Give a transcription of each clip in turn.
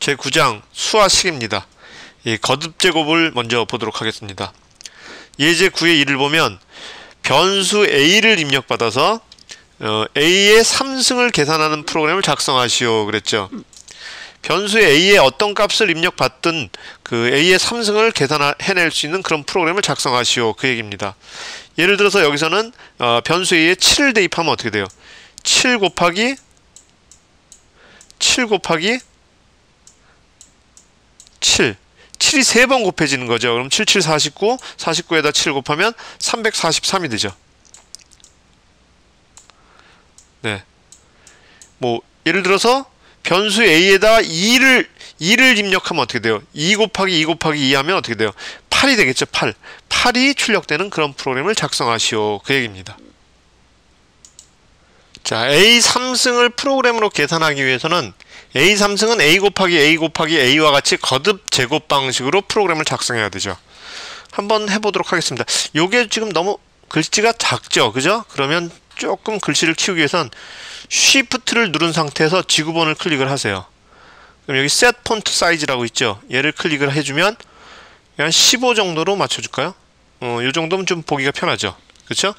제9장 수화식입니다. 이 거듭 제곱을 먼저 보도록 하겠습니다. 예제 9의 1을 보면 변수 a를 입력받아서 a의 3승을 계산하는 프로그램을 작성하시오 그랬죠. 변수 a의 어떤 값을 입력받든 그 a의 3승을 해낼 수 있는 그런 프로그램을 작성하시오 그 얘기입니다. 예를 들어서 여기서는 변수 a에 7을 대입하면 어떻게 돼요? 7 곱하기 7 7이 3번 곱해지는 거죠. 그럼 7, 7, 49, 49에다 7 곱하면 343이 되죠. 네. 뭐 예를 들어서 변수 a에다 2를 입력하면 어떻게 돼요? 2 곱하기 2 곱하기 2 하면 어떻게 돼요? 8이 되겠죠. 8이 출력되는 그런 프로그램을 작성하시오 그 얘기입니다. 자, a 3승을 프로그램으로 계산하기 위해서는 a 3승은 a 곱하기 a 곱하기 a와 같이 거듭 제곱 방식으로 프로그램을 작성해야 되죠. 한번 해보도록 하겠습니다. 요게 지금 너무 글씨가 작죠, 그죠? 그러면 조금 글씨를 키우기 위해선 Shift를 누른 상태에서 지구본을 클릭을 하세요. 그럼 여기 Set Font Size라고 있죠? 얘를 클릭을 해주면 한 15 정도로 맞춰줄까요? 요 정도면 좀 보기가 편하죠, 그렇죠?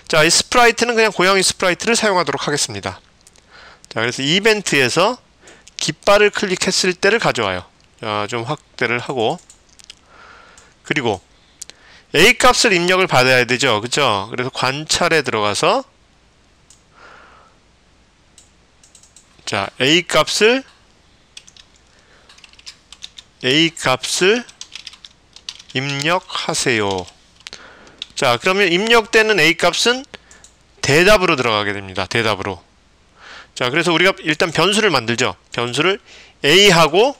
자, 이 스프라이트는 그냥 고양이 스프라이트를 사용하도록 하겠습니다. 자, 그래서 이벤트에서 깃발을 클릭했을 때를 가져와요. 자, 좀 확대를 하고, 그리고 a 값을 입력을 받아야 되죠, 그쵸? 그래서 관찰에 들어가서 자, a 값을 입력하세요. 자, 그러면 입력되는 a 값은 대답으로 들어가게 됩니다. 대답으로. 자, 그래서 우리가 일단 변수를 만들죠. 변수를 a하고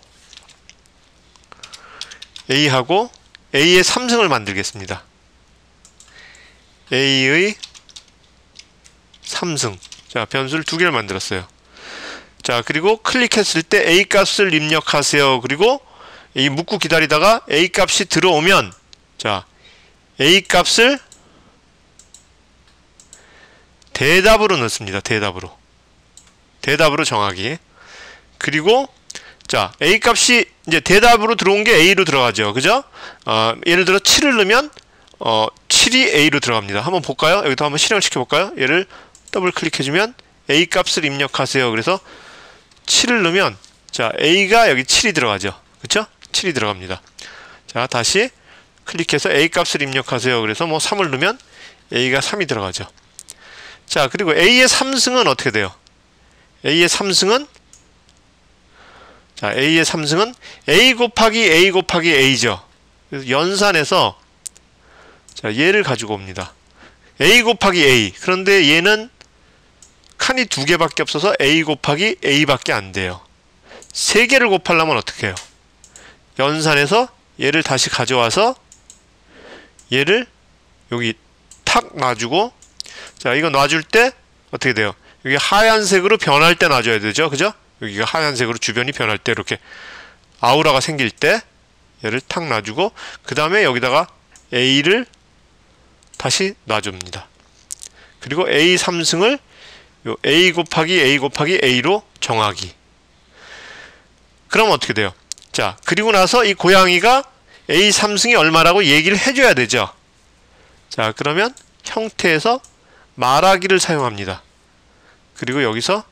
a의 3승을 만들겠습니다. a의 3승. 자, 변수를 2개를 만들었어요. 자, 그리고 클릭했을 때 a 값을 입력하세요. 그리고 이 묻고 기다리다가 a 값이 들어오면 자, a 값을 대답으로 넣습니다. 대답으로 정하기. 그리고 자, a 값이 이제 대답으로 들어온 게 a로 들어가죠. 그죠? 예를 들어 7을 넣으면 7이 a로 들어갑니다. 한번 볼까요? 여기도 한번 실행을 시켜볼까요? 얘를 더블 클릭해주면 a 값을 입력하세요. 그래서 7을 넣으면 자, a가 여기 7이 들어가죠. 그쵸? 7이 들어갑니다. 자, 다시 클릭해서 a 값을 입력하세요. 그래서 뭐 3을 넣으면 a가 3이 들어가죠. 자, 그리고 a의 3승은 어떻게 돼요? a의 3승은 a 곱하기 a 곱하기 a죠. 그래서 연산해서 자, 얘를 가지고 옵니다. a 곱하기 a. 그런데 얘는 칸이 2개밖에 없어서 a 곱하기 a밖에 안 돼요. 3개를 곱하려면 어떻게 해요? 연산해서 얘를 다시 가져와서 얘를 여기 탁 놔주고 자, 이거 놔줄 때 어떻게 돼요? 여기 하얀색으로 변할 때 놔줘야 되죠, 그죠? 여기가 하얀색으로 주변이 변할 때 이렇게 아우라가 생길 때 얘를 탁 놔주고 그 다음에 여기다가 a를 다시 놔줍니다. 그리고 a 3승을 요 a 곱하기 a 곱하기 a로 정하기. 그럼 어떻게 돼요? 자, 그리고 나서 이 고양이가 a 3승이 얼마라고 얘기를 해줘야 되죠. 자, 그러면 형태에서 말하기를 사용합니다. 그리고 여기서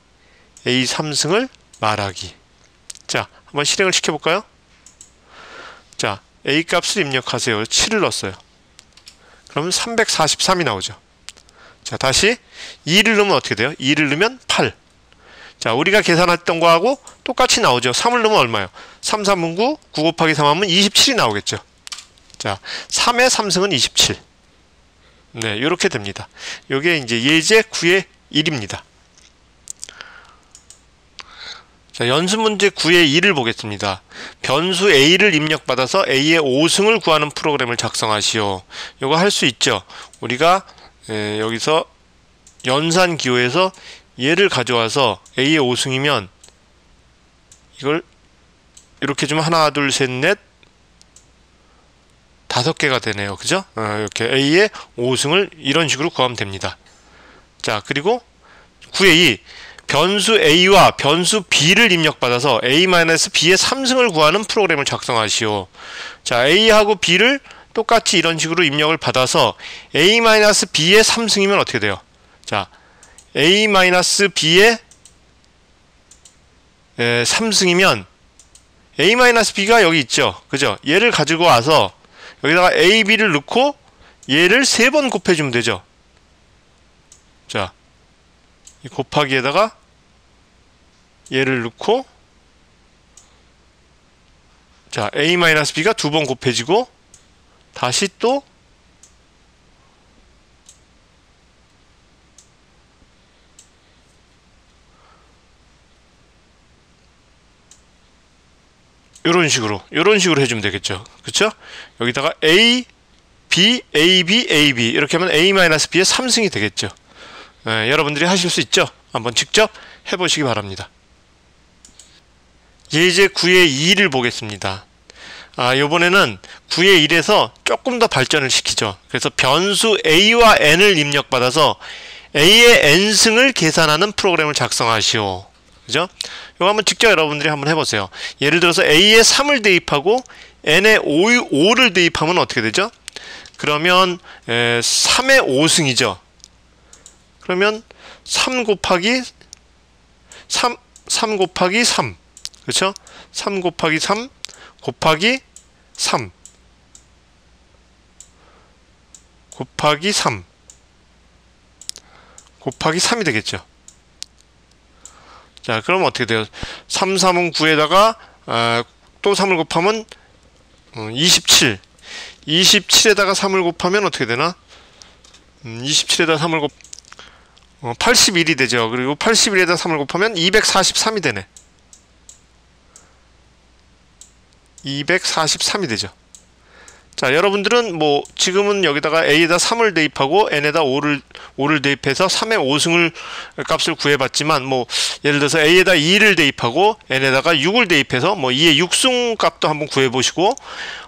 a 3승을 말하기. 자, 한번 실행을 시켜볼까요? 자, a 값을 입력하세요. 7을 넣었어요. 그러면 343이 나오죠. 자, 다시 2를 넣으면 어떻게 돼요? 2를 넣으면 8. 자, 우리가 계산했던 거하고 똑같이 나오죠. 3을 넣으면 얼마예요? 3, 3은 9, 9 곱하기 3 하면 27이 나오겠죠. 자, 3의 3승은 27. 네, 이렇게 됩니다. 요게 이제 예제 9의 1입니다. 자, 연습 문제 9의 2를 보겠습니다. 변수 a를 입력받아서 a의 5승을 구하는 프로그램을 작성하시오. 요거 할 수 있죠. 우리가 여기서 연산 기호에서 얘를 가져와서 a의 5승이면 이걸 이렇게 좀 하나, 둘, 셋, 넷 5개가 되네요. 그죠? 이렇게 a의 5승을 이런 식으로 구하면 됩니다. 자, 그리고 9의 2 변수 a와 변수 b를 입력받아서 a-b의 3승을 구하는 프로그램을 작성하시오. 자, a하고 b를 똑같이 이런 식으로 입력을 받아서 a-b의 3승이면 어떻게 돼요? 자, a-b의 3승이면 a-b가 여기 있죠. 그죠? 얘를 가지고 와서 여기다가 a, b를 넣고 얘를 3번 곱해주면 되죠. 자, 이 곱하기에다가 얘를 넣고 자, a-b가 2번 곱해지고 다시 또 요런 식으로 해주면 되겠죠. 그쵸? 여기다가 a, b, a, b, a, b 이렇게 하면 a-b의 3승이 되겠죠. 여러분들이 하실 수 있죠? 한번 직접 해보시기 바랍니다. 이제 9의 2를 보겠습니다. 요번에는 9의 1에서 조금 더 발전을 시키죠. 그래서 변수 a와 n을 입력받아서 a의 n승을 계산하는 프로그램을 작성하시오. 그죠? 이거 한번 직접 여러분들이 한번 해보세요. 예를 들어서 a에 3을 대입하고 n에 5를 대입하면 어떻게 되죠? 그러면 3의 5승이죠. 그러면 3 곱하기 3 그렇죠? 3 곱하기 3 곱하기 3 곱하기 3 곱하기 3이 되겠죠. 자, 그럼 어떻게 돼요? 3, 3은 9에다가 또 3을 곱하면 27 27에다가 3을 곱하면 어떻게 되나? 27에다가 3을 81이 되죠. 그리고 81에다가 3을 곱하면 243이 되네. 243이 되죠. 자, 여러분들은 뭐 지금은 여기다가 a에다 3을 대입하고 n에다 5를 대입해서 3의 5승을 값을 구해봤지만, 뭐 예를 들어서 a에다 2를 대입하고 n에다가 6을 대입해서 뭐 2의 6승 값도 한번 구해보시고,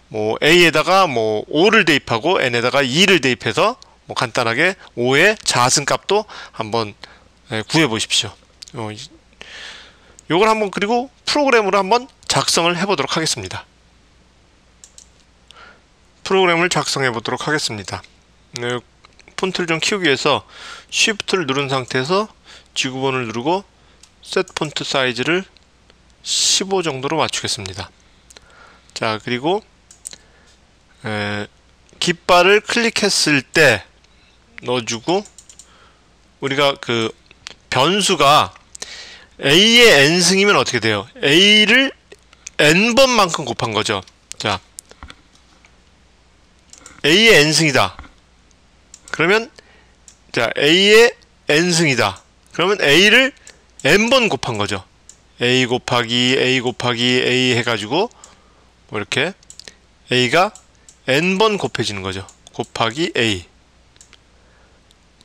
뭐 a에다가 뭐 5를 대입하고 n에다가 2를 대입해서 뭐 간단하게 5의 자승 값도 한번 구해보십시오. 요걸 한번 그리고 프로그램으로 한번 작성을 해보도록 하겠습니다. 프로그램을 작성해 보도록 하겠습니다. 폰트를 좀 키우기 위해서 Shift를 누른 상태에서 지구본을 누르고 Set 폰트 사이즈를 15 정도로 맞추겠습니다. 자, 그리고 깃발을 클릭했을 때 넣어주고, 우리가 그 변수가 a의 n승이면 어떻게 돼요? a를 n번만큼 곱한 거죠. 자, a의 n승이다. 그러면 자, a의 n승이다. 그러면 a를 n번 곱한 거죠. a 곱하기 a 해가지고 뭐 이렇게 a가 n번 곱해지는 거죠. 곱하기 a.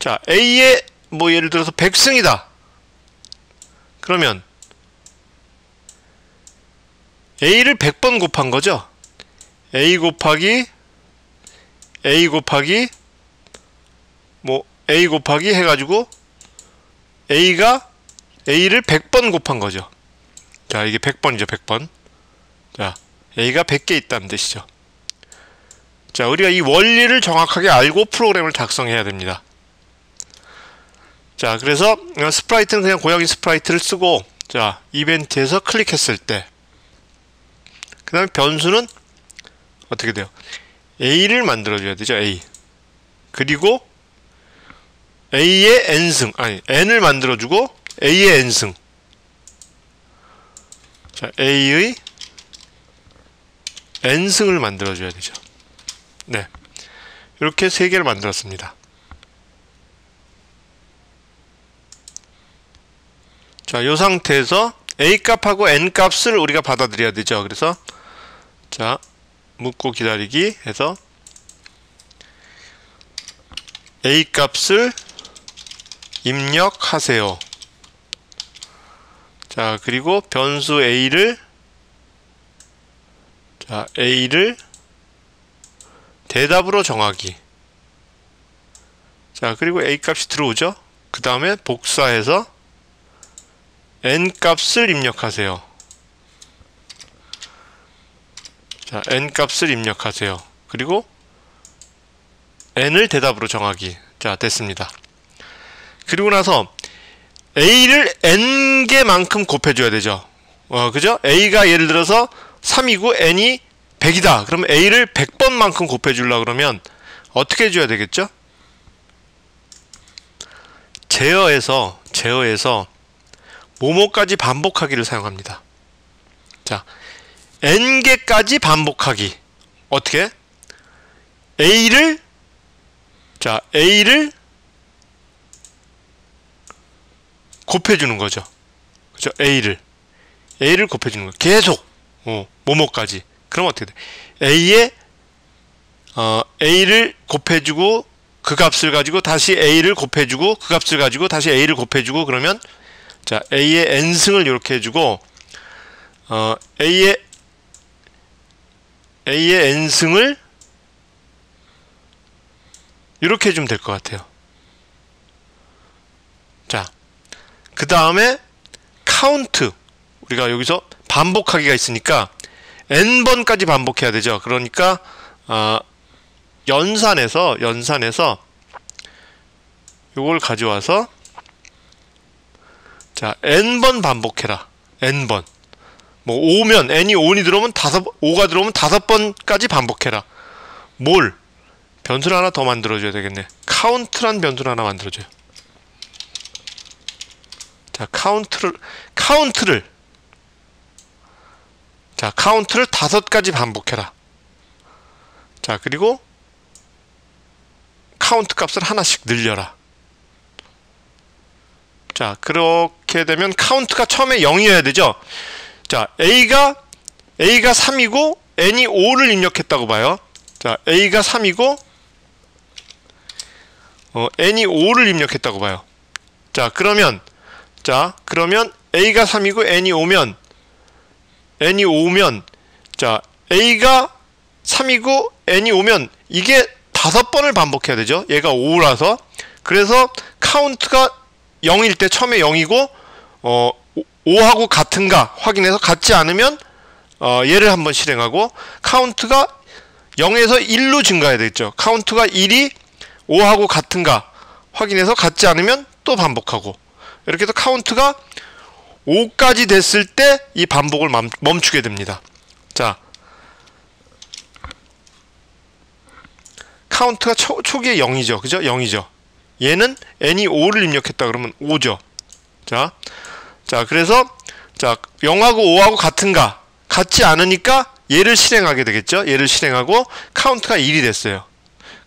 자, a의 뭐 예를 들어서 100승이다. 그러면 a를 100번 곱한 거죠. a 곱하기 뭐 a 곱하기 해가지고 a가 a를 100번 곱한 거죠. 자, 이게 100번이죠. 100번. 자, a가 100개 있다는 뜻이죠. 자, 우리가 이 원리를 정확하게 알고 프로그램을 작성해야 됩니다. 자, 그래서 스프라이트는 그냥 고양이 스프라이트를 쓰고, 자, 이벤트에서 클릭했을 때, 그 다음에 변수는 어떻게 돼요? a를 만들어줘야 되죠. a. 그리고 a의 n승, 아니 n을 만들어주고 a의 n승. 자, a의 n승을 만들어줘야 되죠. 네, 이렇게 3개를 만들었습니다. 자, 이 상태에서 a 값하고 n 값을 우리가 받아들여야 되죠. 그래서 자, 묻고 기다리기 해서 a 값을 입력하세요. 자, 그리고 변수 a를 대답으로 정하기. 자, 그리고 a 값이 들어오죠. 그 다음에 복사해서 n 값을 입력하세요. 자, n 값을 입력하세요. 그리고 n을 대답으로 정하기. 자, 됐습니다. 그리고 나서 a를 n개만큼 곱해줘야 되죠. 그죠? a가 예를 들어서 3이고 n이 100이다. 그럼 a를 100번만큼 곱해주려고 그러면 어떻게 해줘야 되겠죠? 제어에서 뭐뭐까지 반복하기를 사용합니다. 자, n개까지 반복하기. 어떻게? a를 곱해주는 거죠. 그죠? A를 곱해주는 거. 계속, 뭐뭐까지. 그럼 어떻게 돼? A를 곱해주고, 그 값을 가지고 다시 A를 곱해주고, 그 값을 가지고 다시 A를 곱해주고, 그러면, 자, A의 n승을 이렇게 해주고, A의 n승을 이렇게 해주면 될 것 같아요. 자, 그 다음에 카운트. 우리가 여기서 반복하기가 있으니까 n번까지 반복해야 되죠. 그러니까 연산해서 요걸 가져와서 자, n번 반복해라. n번. 뭐 5면 n이 5이 들어오면 5가 들어오면 5번까지 반복해라. 뭘? 변수를 하나 더 만들어줘야 되겠네. 카운트란 변수를 하나 만들어줘요. 자, 카운트를 자, 카운트를 5가지 반복해라. 자, 그리고 카운트 값을 하나씩 늘려라. 자, 그렇게 되면 카운트가 처음에 0이어야 되죠. 자, A가 3이고 n이 5를 입력했다고 봐요. 자, A가 3이고 n이 5를 입력했다고 봐요. 자, 그러면 A가 3이고 n이 5면 자, A가 3이고 n이 5면 이게 5번을 반복해야 되죠. 얘가 5라서. 그래서 카운트가 0일 때 처음에 0이고 5하고 같은가 확인해서 같지 않으면 얘를 한번 실행하고 카운트가 0에서 1로 증가해야 되겠죠. 카운트가 1이 5하고 같은가 확인해서 같지 않으면 또 반복하고 이렇게 해서 카운트가 5까지 됐을 때 이 반복을 멈추게 됩니다. 자, 카운트가 초기에 0이죠. 그죠? 0이죠. 얘는 n이 5를 입력했다 그러면 5죠. 자, 그래서 자, 0하고 5하고 같은가? 같지 않으니까 얘를 실행하게 되겠죠. 얘를 실행하고 카운트가 1이 됐어요.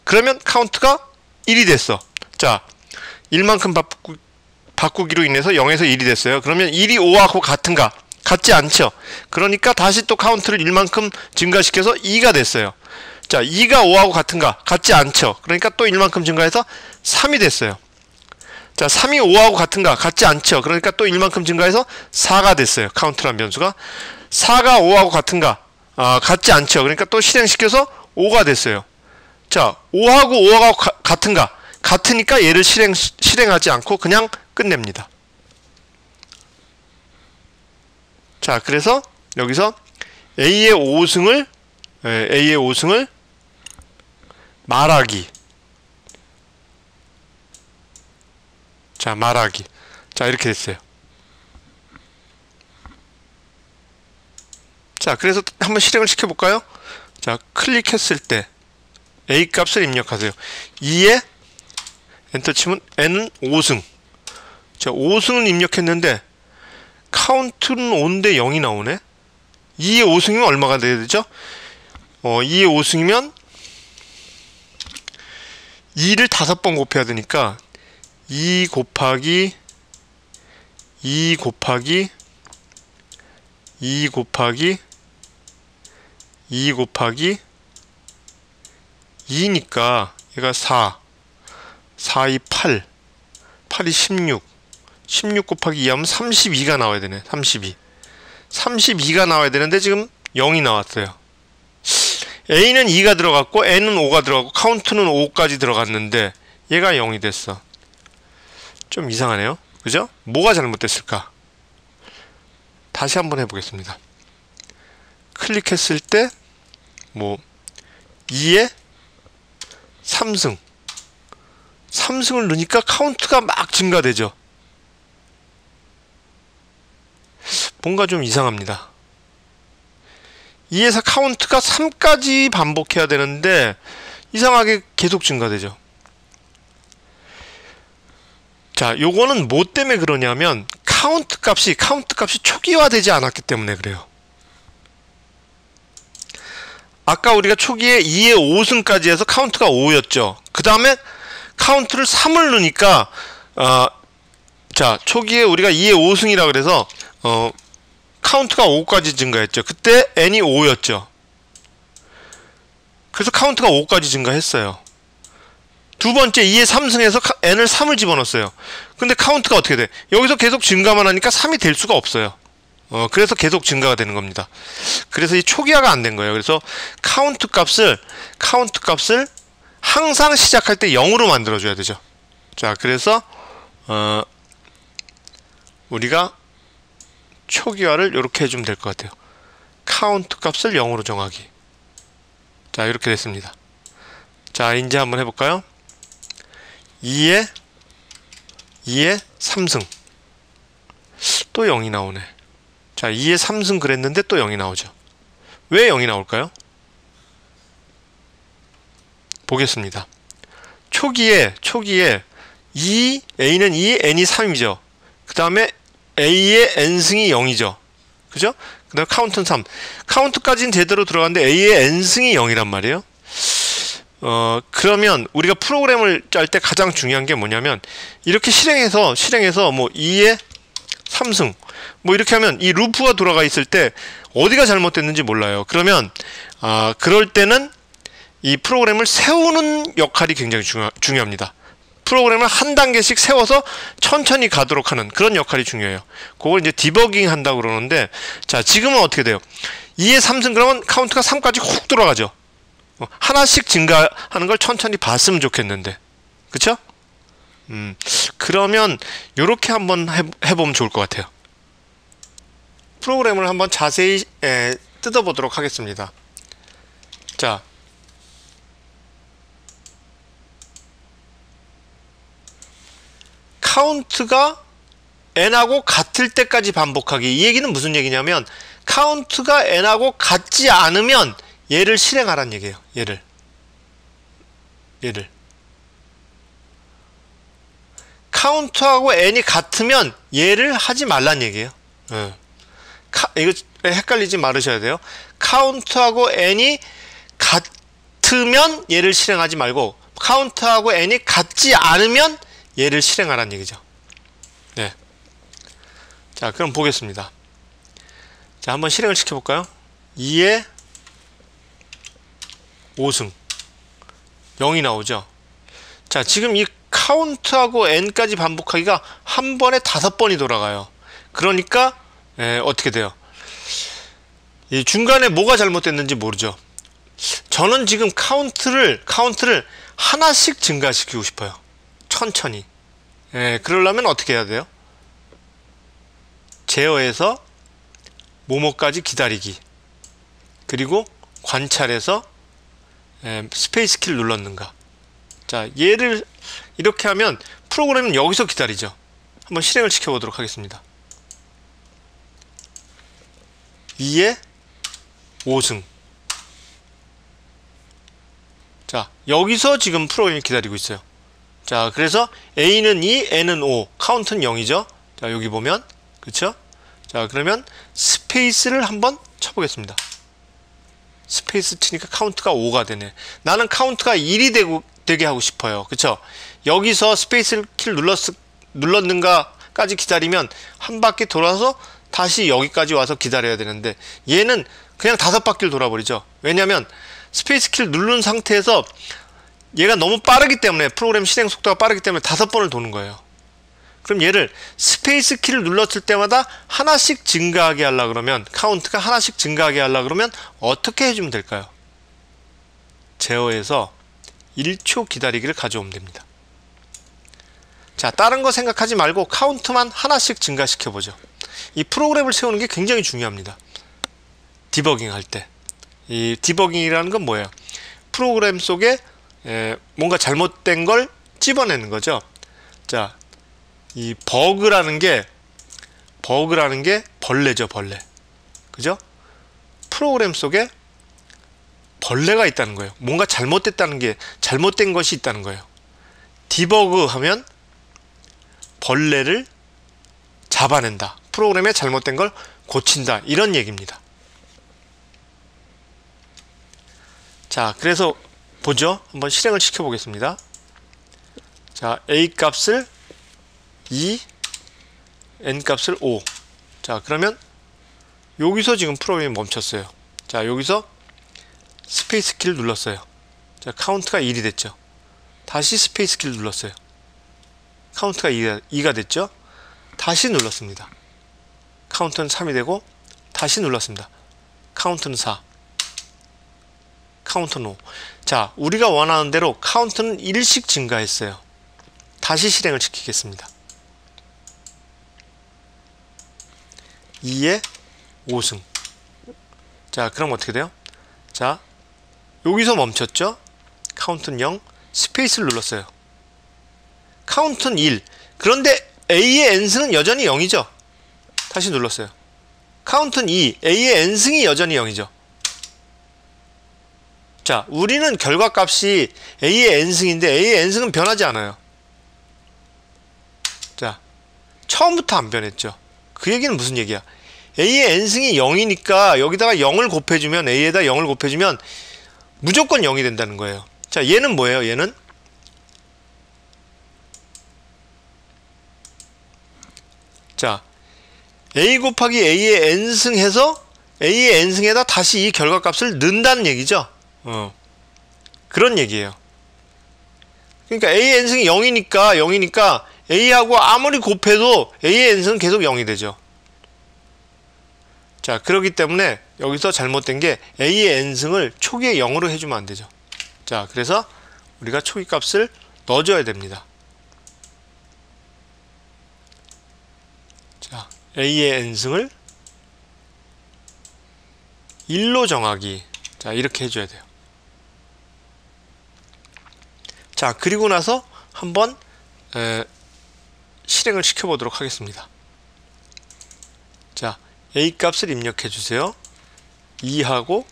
그러면 카운트가 1이 됐어. 자, 1만큼 바꾸기로 인해서 0에서 1이 됐어요. 그러면 1이 5하고 같은가? 같지 않죠. 그러니까 다시 또 카운트를 1만큼 증가시켜서 2가 됐어요. 자, 2가 5하고 같은가? 같지 않죠. 그러니까 또 1만큼 증가해서 3이 됐어요. 자, 3이 5하고 같은가? 같지 않죠. 그러니까 또 1만큼 증가해서 4가 됐어요. 카운트란 변수가. 4가 5하고 같은가? 같지 않죠. 그러니까 또 실행시켜서 5가 됐어요. 자, 5하고 같은가? 같으니까 얘를 실행하지 않고 그냥 끝냅니다. 자, 그래서 여기서 A의 5승을 말하기. 자, 말하기. 자, 이렇게 됐어요. 자, 그래서 한번 실행을 시켜볼까요? 자, 클릭했을 때 A 값을 입력하세요. 2에 엔터 치면 n은 5승. 자, 5승을 입력했는데 카운트는 5인데 0이 나오네. 2의 5승이면 얼마가 돼야 되죠? 2의 5승이면 2를 5번 곱해야 되니까 2 곱하기 2 곱하기 2 곱하기 2 곱하기 2니까 얘가 4 2, 8 8이 16 곱하기 2 하면 32가 나와야 되네. 32가 나와야 되는데 지금 0이 나왔어요. A는 2가 들어갔고 N은 5가 들어갔고 카운트는 5까지 들어갔는데 얘가 0이 됐어. 좀 이상하네요. 그죠? 뭐가 잘못됐을까? 다시 한번 해보겠습니다. 클릭했을 때 뭐 2에 3승 3승을 넣으니까 카운트가 막 증가되죠. 뭔가 좀 이상합니다. 2에서 카운트가 3까지 반복해야 되는데 이상하게 계속 증가되죠. 자, 요거는 뭐 때문에 그러냐면 카운트 값이 초기화되지 않았기 때문에 그래요. 아까 우리가 초기에 2에 5승까지 해서 카운트가 5였죠. 그 다음에 카운트를 3을 넣으니까 자, 초기에 우리가 2에 5승이라 그래서 카운트가 5까지 증가했죠. 그때 n이 5였죠. 그래서 카운트가 5까지 증가했어요. 두 번째 2에 3승해서 n을 3을 집어넣었어요. 근데 카운트가 어떻게 돼? 여기서 계속 증가만 하니까 3이 될 수가 없어요. 그래서 계속 증가가 되는 겁니다. 그래서 이 초기화가 안 된 거예요. 그래서 카운트 값을 항상 시작할 때 0으로 만들어줘야 되죠. 자, 그래서 우리가 초기화를 이렇게 해주면 될 것 같아요. 카운트 값을 0으로 정하기. 자, 이렇게 됐습니다. 자, 이제 한번 해볼까요? 2에 3승 또 0이 나오네. 자, 2에 3승 그랬는데 또 0이 나오죠. 왜 0이 나올까요? 보겠습니다. 초기에 A는 2, N이 3이죠. 그 다음에 A의 N승이 0이죠. 그죠? 그 다음에 카운트는 3. 카운트까지는 제대로 들어갔는데 A의 N승이 0이란 말이에요. 그러면 우리가 프로그램을 짤 때 가장 중요한 게 뭐냐면 이렇게 실행해서 뭐 2에 3승 뭐 이렇게 하면 이 루프가 돌아가 있을 때 어디가 잘못됐는지 몰라요. 그러면 그럴 때는 이 프로그램을 세우는 역할이 굉장히 중요합니다. 프로그램을 한 단계씩 세워서 천천히 가도록 하는 그런 역할이 중요해요. 그걸 이제 디버깅 한다고 그러는데, 자, 지금은 어떻게 돼요? 2에 3승 그러면 카운트가 3까지 훅 들어가죠. 하나씩 증가하는 걸 천천히 봤으면 좋겠는데, 그쵸? 그러면 요렇게 한번 해보면 좋을 것 같아요. 프로그램을 한번 자세히 뜯어보도록 하겠습니다. 자, 카운트가 n하고 같을 때까지 반복하기. 이 얘기는 무슨 얘기냐면 카운트가 n하고 같지 않으면 얘를 실행하란 얘기예요. 얘를 카운트하고 n이 같으면 얘를 하지 말란 얘기예요. 이거 헷갈리지 말으셔야 돼요. 카운트하고 n이 같으면 얘를 실행하지 말고 카운트하고 n이 같지 않으면 얘를 실행하란 얘기죠. 네. 자, 그럼 보겠습니다. 자, 한번 실행을 시켜볼까요? 2에 5승 0이 나오죠. 자, 지금 이 카운트하고 n까지 반복하기가 한 번에 5번이 돌아가요. 그러니까 어떻게 돼요? 이 중간에 뭐가 잘못됐는지 모르죠. 저는 지금 카운트를 하나씩 증가시키고 싶어요. 천천히. 그러려면 어떻게 해야 돼요? 제어해서 뭐뭐까지 기다리기, 그리고 관찰해서 스페이스 키를 눌렀는가. 자, 얘를 이렇게 하면 프로그램은 여기서 기다리죠. 한번 실행을 시켜보도록 하겠습니다. 2에 5승. 자, 여기서 지금 프로그램이 기다리고 있어요. 자, 그래서 A는 2, N은 5, 카운트는 0이죠. 자, 여기 보면, 그쵸? 자, 그러면 스페이스를 한번 쳐보겠습니다. 스페이스 치니까 카운트가 5가 되네. 나는 카운트가 1이 되게 하고 싶어요. 그쵸? 여기서 스페이스 키를 눌렀는가까지 기다리면 한 바퀴 돌아서 다시 여기까지 와서 기다려야 되는데 얘는 그냥 5바퀴를 돌아버리죠. 왜냐면 스페이스 키를 누른 상태에서 얘가 너무 빠르기 때문에, 프로그램 실행 속도가 빠르기 때문에 5번을 도는 거예요. 그럼 얘를 스페이스 키를 눌렀을 때마다 하나씩 증가하게 하려고 그러면, 카운트가 하나씩 증가하게 하려고 그러면 어떻게 해주면 될까요? 제어해서 1초 기다리기를 가져오면 됩니다. 자, 다른 거 생각하지 말고 카운트만 하나씩 증가시켜보죠. 이 프로그램을 세우는 게 굉장히 중요합니다. 디버깅 할 때. 이 디버깅이라는 건 뭐예요? 프로그램 속에 뭔가 잘못된 걸 찝어내는 거죠. 자, 이 버그라는 게 벌레죠, 벌레. 그죠? 프로그램 속에 벌레가 있다는 거예요. 뭔가 잘못된 것이 있다는 거예요. 디버그 하면 벌레를 잡아낸다. 프로그램에 잘못된 걸 고친다. 이런 얘기입니다. 자, 그래서 보죠. 한번 실행을 시켜 보겠습니다. 자, A 값을 2, N 값을 5. 자, 그러면 여기서 지금 프로그램이 멈췄어요. 자, 여기서 스페이스 키를 눌렀어요. 자, 카운트가 1이 됐죠. 다시 스페이스 키를 눌렀어요. 카운트가 2가 됐죠. 다시 눌렀습니다. 카운트는 3이 되고 다시 눌렀습니다. 카운트는 4. 카운트는 5. 자, 우리가 원하는 대로 카운트는 1씩 증가했어요. 다시 실행을 시키겠습니다. 2에 5승. 자, 그럼 어떻게 돼요? 자, 여기서 멈췄죠? 카운트는 0. 스페이스를 눌렀어요. 카운트는 1. 그런데 A의 N승은 여전히 0이죠? 다시 눌렀어요. 카운트는 2. A의 N승이 여전히 0이죠? 자, 우리는 결과값이 A의 N승인데 A의 N승은 변하지 않아요. 자, 처음부터 안 변했죠. 그 얘기는 무슨 얘기야? A의 N승이 0이니까 여기다가 0을 곱해주면, A에다 0을 곱해주면 무조건 0이 된다는 거예요. 자, 얘는 뭐예요? 얘는 자, A 곱하기 A의 N승 해서 A의 N승에다 다시 이 결과값을 넣는다는 얘기죠. 그런 얘기예요. 그러니까 A의 N승이 0이니까 A하고 아무리 곱해도 A의 N승은 계속 0이 되죠. 자, 그렇기 때문에 여기서 잘못된 게 A의 N승을 초기에 0으로 해주면 안 되죠. 자, 그래서 우리가 초기 값을 넣어줘야 됩니다. 자, A의 N승을 1로 정하기. 자, 이렇게 해줘야 돼요. 자, 그리고 나서 한번 실행을 시켜보도록 하겠습니다. 자, A 값을 입력해 주세요. 2하고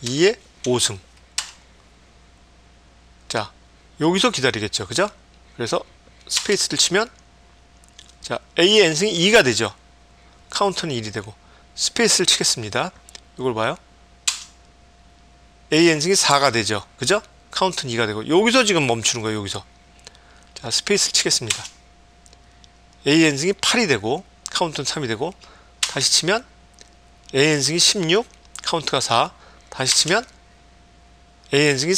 2에 5승. 자, 여기서 기다리겠죠. 그죠? 그래서 스페이스를 치면 자, A의 N승이 2가 되죠. 카운트는 1이 되고 스페이스를 치겠습니다. 이걸 봐요. A의 N승이 4가 되죠. 그죠? 카운트는 2가 되고 여기서 지금 멈추는 거예요. 여기서. 자, 스페이스를 치겠습니다. A의 N승이 8이 되고 카운트는 3이 되고 다시 치면 A의 N승이 16, 카운트가 4. 다시 치면 A의 N승이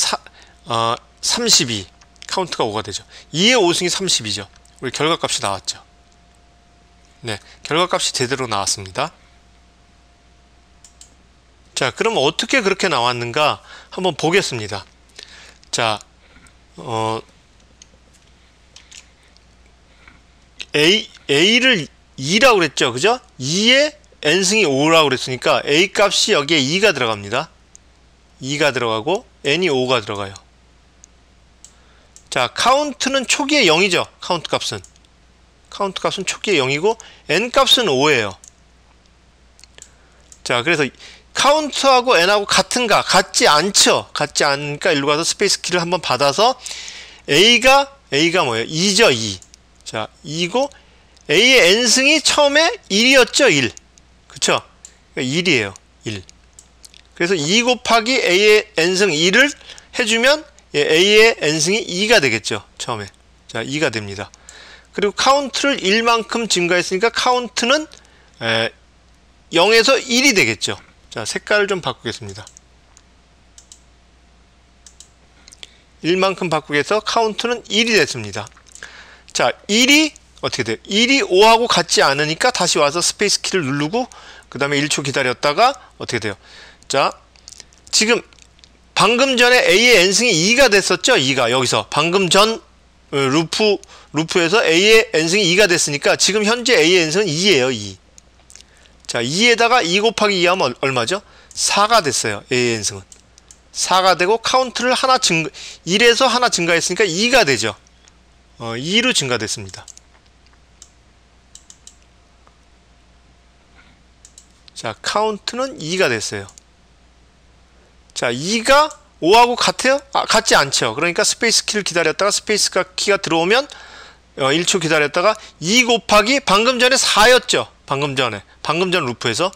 32, 카운트가 5가 되죠. 2의 5승이 30이죠. 우리 결과값이 나왔죠. 네, 결과값이 제대로 나왔습니다. 자, 그럼 어떻게 그렇게 나왔는가 한번 보겠습니다. 자, A를 2라고 그랬죠. 그죠? 2에 N승이 5라고 그랬으니까 A 값이 여기에 2가 들어갑니다. 2가 들어가고 N이 5가 들어가요. 자, 카운트는 초기에 0이죠. 카운트 값은. 카운트 값은 초기에 0이고 N 값은 5예요. 자, 그래서 카운트하고 N하고 같은가? 같지 않죠. 같지 않으니까 일로 가서 스페이스 키를 한번 받아서 A가 뭐예요? 2죠, 2. 자, 2고 A의 N승이 처음에 1이었죠, 1. 그쵸? 1이에요, 1. 그래서 2 곱하기 A의 N승 1을 해주면 A의 N승이 2가 되겠죠, 처음에. 자, 2가 됩니다. 그리고 카운트를 1만큼 증가했으니까 카운트는 0에서 1이 되겠죠. 자, 색깔을 좀 바꾸겠습니다. 1만큼 바꾸게 해서 카운트는 1이 됐습니다. 자, 1이 어떻게 돼요? 1이 5하고 같지 않으니까 다시 와서 스페이스 키를 누르고 그 다음에 1초 기다렸다가 어떻게 돼요? 자, 지금 방금 전에 A의 N승이 2가 됐었죠? 2가 여기서 방금 전 루프에서 A의 N승이 2가 됐으니까 지금 현재 A의 N승은 2예요. 2. 자, 2에다가 2 곱하기 2 하면 얼마죠? 4가 됐어요. A의 n승은 4가 되고 카운트를 하나 1에서 하나 증가했으니까 2가 되죠. 2로 증가됐습니다. 자, 카운트는 2가 됐어요. 자, 2가 5하고 같아요? 같지 않죠. 그러니까 스페이스 키를 기다렸다가 스페이스 키가 들어오면 1초 기다렸다가 2 곱하기 방금 전에 4였죠. 방금 전 루프에서.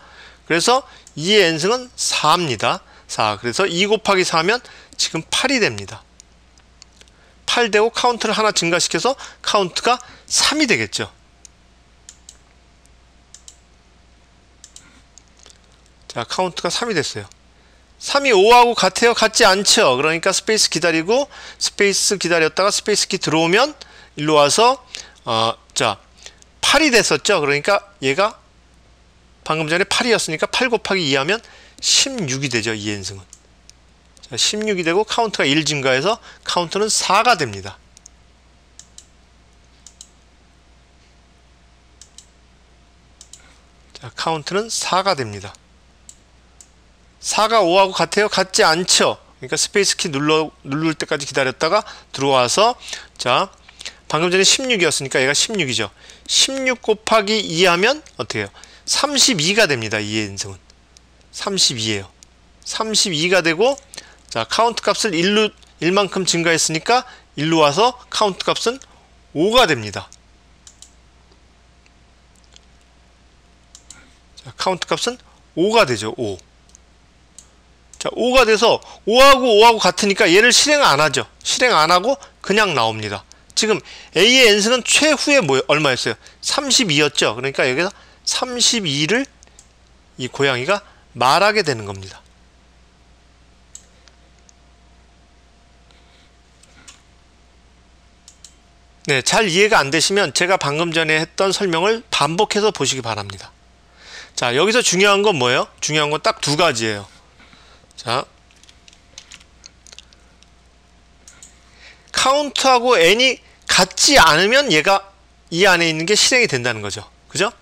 그래서 2의 n승은 4입니다. 4. 그래서 2 곱하기 4면 지금 8이 됩니다. 8 되고 카운트를 하나 증가시켜서 카운트가 3이 되겠죠. 자, 카운트가 3이 됐어요. 3이 5하고 같아요? 같지 않죠. 그러니까 스페이스 기다리고 스페이스 기다렸다가 스페이스 키 들어오면 일로 와서 자, 8이 됐었죠. 그러니까 얘가 방금 전에 8이었으니까 8 곱하기 2 하면 16이 되죠. 2n승은. 자, 16이 되고 카운트가 1 증가해서 카운트는 4가 됩니다. 자, 카운트는 4가 됩니다. 4가 5하고 같아요? 같지 않죠. 그러니까 스페이스 키 누를 때까지 기다렸다가 들어와서 자, 방금 전에 16이었으니까 얘가 16이죠. 16 곱하기 2 하면 어떻게 해요? 32가 됩니다. 2의 n승은. 32예요. 32가 되고 자, 카운트 값을 1만큼 증가했으니까 일로 와서 카운트 값은 5가 됩니다. 자, 카운트 값은 5가 되죠. 5. 자, 5가 돼서 5하고 같으니까 얘를 실행 안 하죠. 실행 안 하고 그냥 나옵니다. 지금 A의 n승은 최후에 얼마였어요? 32였죠. 그러니까 여기서 32를 이 고양이가 말하게 되는 겁니다. 네, 잘 이해가 안 되시면 제가 방금 전에 했던 설명을 반복해서 보시기 바랍니다. 자, 여기서 중요한 건 뭐예요? 중요한 건 딱 두 가지예요. 자, 카운트하고 n이 같지 않으면 얘가 이 안에 있는 게 실행이 된다는 거죠. 그죠?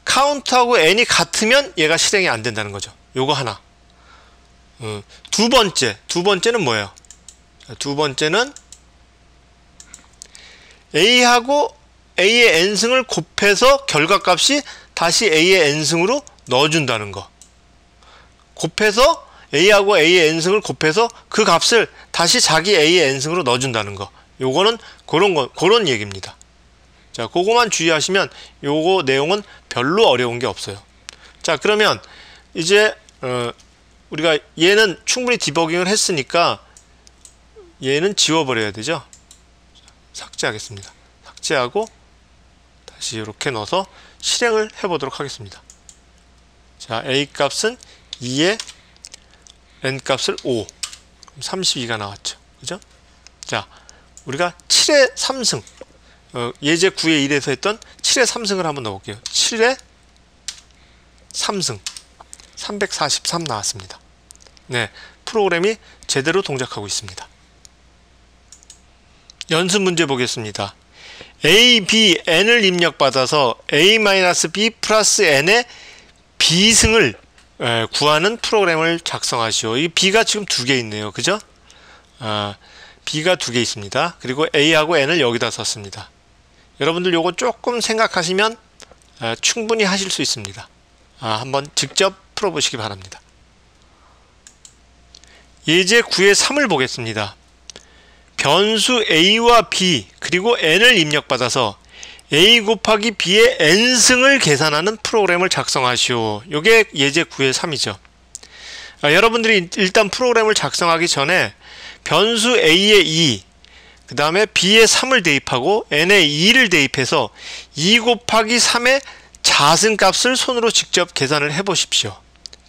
카운트하고 n이 같으면 얘가 실행이 안 된다는 거죠. 요거 하나. 두 번째는 뭐예요? 두 번째는 a하고 a의 n승을 곱해서 결과값이 다시 a의 n승으로 넣어준다는 거. 곱해서 a하고 a의 n승을 곱해서 그 값을 다시 자기 a의 n승으로 넣어준다는 거. 요거는 그런 얘기입니다. 자, 그거만 주의하시면 요거 내용은 별로 어려운 게 없어요. 자, 그러면 이제 우리가 얘는 충분히 디버깅을 했으니까 얘는 지워버려야 되죠. 삭제하겠습니다. 삭제하고 다시 이렇게 넣어서 실행을 해보도록 하겠습니다. 자, a 값은 2에 n 값을 5. 그럼 32가 나왔죠. 그죠? 자, 우리가 7의 3승. 예제 9의 1에서 했던 7의 3승을 한번 넣어볼게요. 7의 3승. 343 나왔습니다. 네, 프로그램이 제대로 동작하고 있습니다. 연습 문제 보겠습니다. a, b, n을 입력받아서 a-b 플러스 n의 b승을 구하는 프로그램을 작성하시오. 이 b가 지금 두 개 있네요. 그죠? b가 두 개 있습니다. 그리고 a하고 n을 여기다 썼습니다. 여러분들 요거 조금 생각하시면 충분히 하실 수 있습니다. 한번 직접 풀어보시기 바랍니다. 예제 9의 3을 보겠습니다. 변수 a와 b 그리고 n을 입력받아서 a 곱하기 b의 n승을 계산하는 프로그램을 작성하시오. 요게 예제 9의 3이죠. 여러분들이 일단 프로그램을 작성하기 전에 변수 a에 2, 그 다음에 b에 3을 대입하고 n에 2를 대입해서 2 곱하기 3의 자승값을 손으로 직접 계산을 해 보십시오.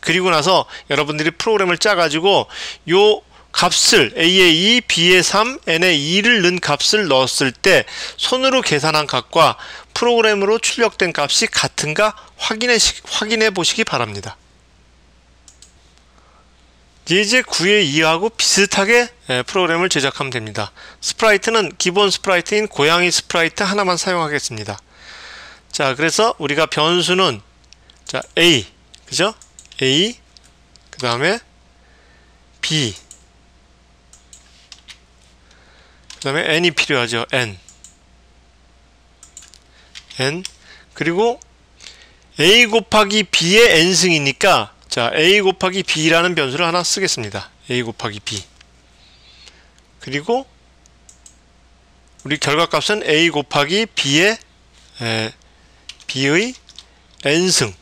그리고 나서 여러분들이 프로그램을 짜가지고 요 값을 a에 2, b에 3, n에 2를 넣은 값을 넣었을 때 손으로 계산한 값과 프로그램으로 출력된 값이 같은가 확인해 보시기 바랍니다. 예제 9의 2하고 비슷하게 프로그램을 제작하면 됩니다. 스프라이트는 기본 스프라이트인 고양이 스프라이트 하나만 사용하겠습니다. 자, 그래서 우리가 변수는 자, A. 그죠? A. 그 다음에 B. 그 다음에 N이 필요하죠. N. 그리고 A 곱하기 B의 N승이니까, 자, A 곱하기 B라는 변수를 하나 쓰겠습니다. A 곱하기 B. 그리고 우리 결과값은 A 곱하기 B의 N승.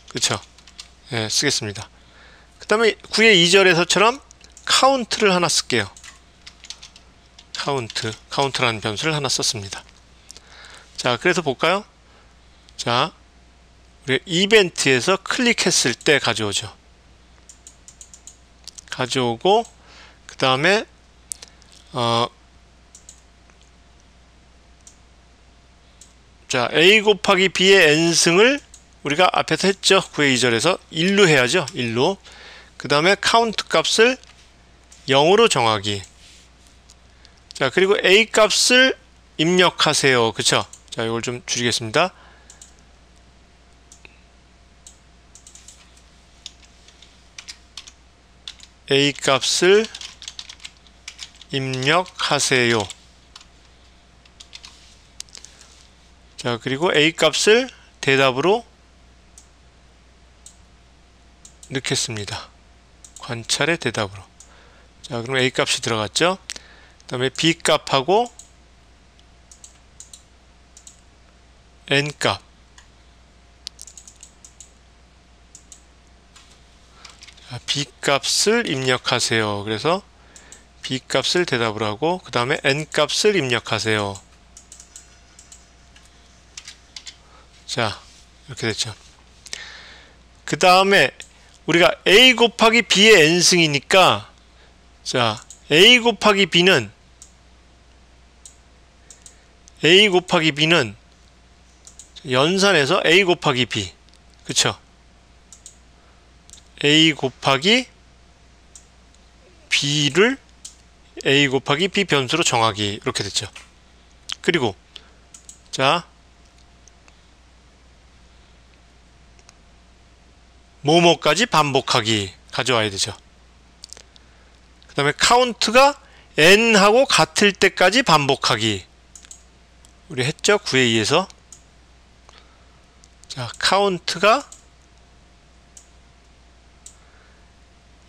그쵸? 쓰겠습니다. 그 다음에 9의 2절에서처럼 카운트를 하나 쓸게요. 카운트라는 변수를 하나 썼습니다. 자, 그래서 볼까요? 자, 우리 이벤트에서 클릭했을 때 가져오죠. 가져오고, 그 다음에 자, A 곱하기 B의 N승을 우리가 앞에서 했죠. 9의 2절에서 1로 해야죠. 1로. 그 다음에 카운트 값을 0으로 정하기. 자, 그리고 A 값을 입력하세요. 그쵸? 자, 이걸 좀 줄이겠습니다. A 값을 입력하세요. 자, 그리고 A 값을 대답으로 넣겠습니다. 관찰의 대답으로. 자, 그럼 A 값이 들어갔죠? 그 다음에 B 값하고 N 값. 자, B 값을 입력하세요. 그래서 B 값을 대답으로 하고, 그 다음에 N 값을 입력하세요. 자, 이렇게 됐죠. 그 다음에 우리가 A 곱하기 B의 N승이니까, 자, A 곱하기 B는 연산해서 A 곱하기 B. 그쵸? A 곱하기 B를 A 곱하기 B 변수로 정하기. 이렇게 됐죠. 그리고, 자, 뭐뭐까지 반복하기 가져와야 되죠. 그 다음에 카운트가 n하고 같을 때까지 반복하기. 우리 했죠? 9의 2에서. 자, 카운트가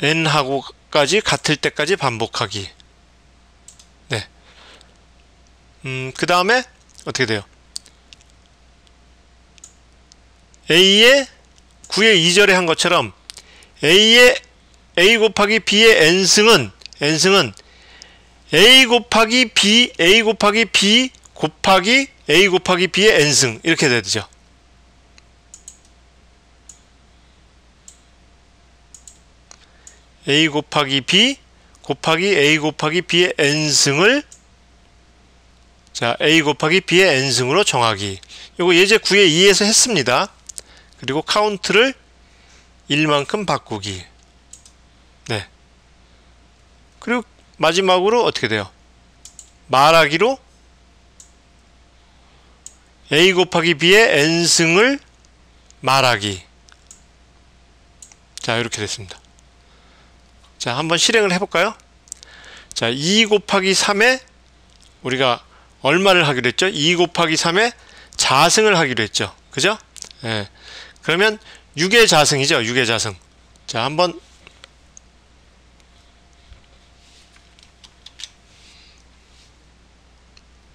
n하고까지 같을 때까지 반복하기. 네. 그 다음에 어떻게 돼요? A의 9의 2절에 한 것처럼 A 곱하기 B의 N승은 A 곱하기 B 곱하기 A 곱하기 B의 N승. 이렇게 되죠. A 곱하기 B 곱하기 A 곱하기 B의 N승을, 자, A 곱하기 B의 N승으로 정하기. 요거 예제 9의 2에서 했습니다. 그리고 카운트를 1만큼 바꾸기. 네. 그리고 마지막으로 어떻게 돼요? 말하기로 A 곱하기 B의 N승을 말하기. 자, 이렇게 됐습니다. 자, 한번 실행을 해볼까요? 자, 2 곱하기 3에 우리가 얼마를 하기로 했죠? 2 곱하기 3에 자승을 하기로 했죠. 그죠? 예. 그러면 6의 자승이죠. 6의 자승. 자, 한번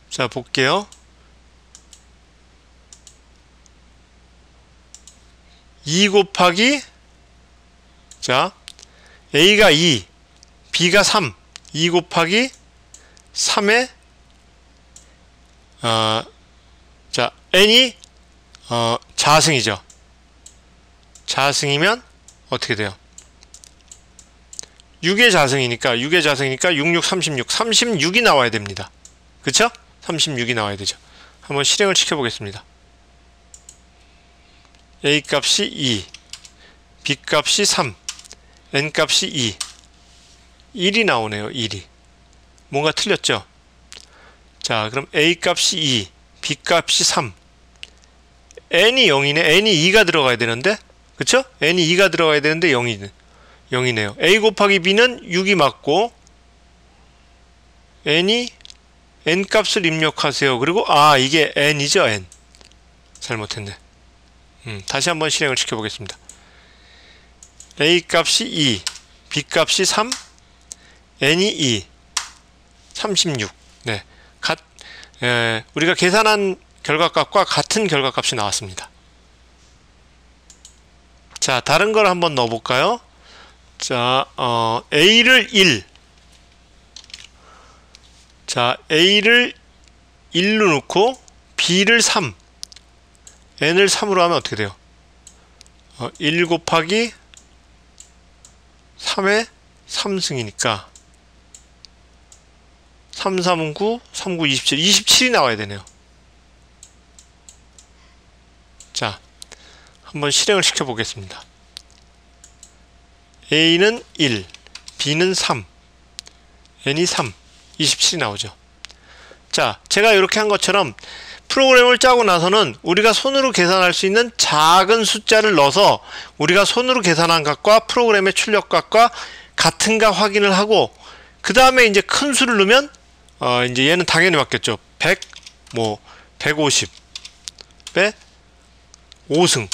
자, 볼게요. 2 곱하기, 자, A가 2, B가 3, 2 곱하기 3에 자, N이 자승이죠. 자승이면 어떻게 돼요? 6의 자승이니까 6, 6, 36. 36이 나와야 됩니다. 그쵸? 36이 나와야 되죠. 한번 실행을 시켜보겠습니다. A 값이 2, B 값이 3, N 값이 2. 1이 나오네요. 1이. 뭔가 틀렸죠? 자, 그럼 A 값이 2, B 값이 3, n이 0이네. n이 2가 들어가야 되는데, 그쵸? n이 2가 들어가야 되는데 0이네요. a 곱하기 b는 6이 맞고, n 값을 입력하세요. 그리고 이게 n이죠. n. 잘못했네. 다시 한번 실행을 시켜보겠습니다. a 값이 2, b 값이 3, n이 2, 36. 네, 우리가 계산한 결과값과 같은 결과값이 나왔습니다. 자, 다른 걸 한번 넣어볼까요? 자, a를 1. 자, a를 1로 놓고 b를 3, n을 3으로 하면 어떻게 돼요? 1 곱하기 3의 3승이니까 3, 3은 9, 3, 9, 27. 27이 나와야 되네요. 자, 한번 실행을 시켜보겠습니다. a는 1, b는 3, n이 3, 27이 나오죠. 자, 제가 이렇게 한 것처럼 프로그램을 짜고 나서는 우리가 손으로 계산할 수 있는 작은 숫자를 넣어서 우리가 손으로 계산한 값과 프로그램의 출력값과 같은가 확인을 하고, 그 다음에 이제 큰 수를 넣으면 이제 얘는 당연히 맞겠죠. 100, 150에 5승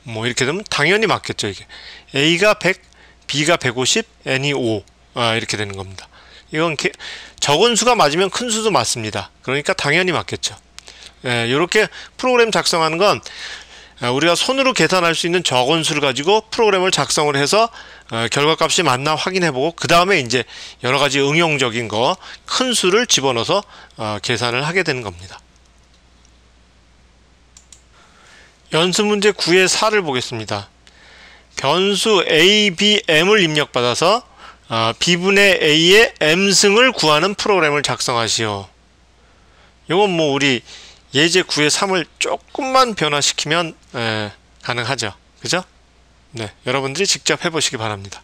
이렇게 되면 당연히 맞겠죠. 이게 a가 100, b가 150, n이 5 이렇게 되는 겁니다. 이건 적은 수가 맞으면 큰 수도 맞습니다. 그러니까 당연히 맞겠죠. 이렇게 프로그램 작성하는 건 우리가 손으로 계산할 수 있는 적은 수를 가지고 프로그램을 작성을 해서 결과값이 맞나 확인해보고, 그 다음에 이제 여러가지 응용적인 거 큰 수를 집어넣어서 계산을 하게 되는 겁니다. 연습문제 9의 4를 보겠습니다. 변수 a, b, m을 입력받아서 b분의 a의 m승을 구하는 프로그램을 작성하시오. 이건 우리 예제 9의 3을 조금만 변화시키면 가능하죠. 그죠? 네, 여러분들이 직접 해보시기 바랍니다.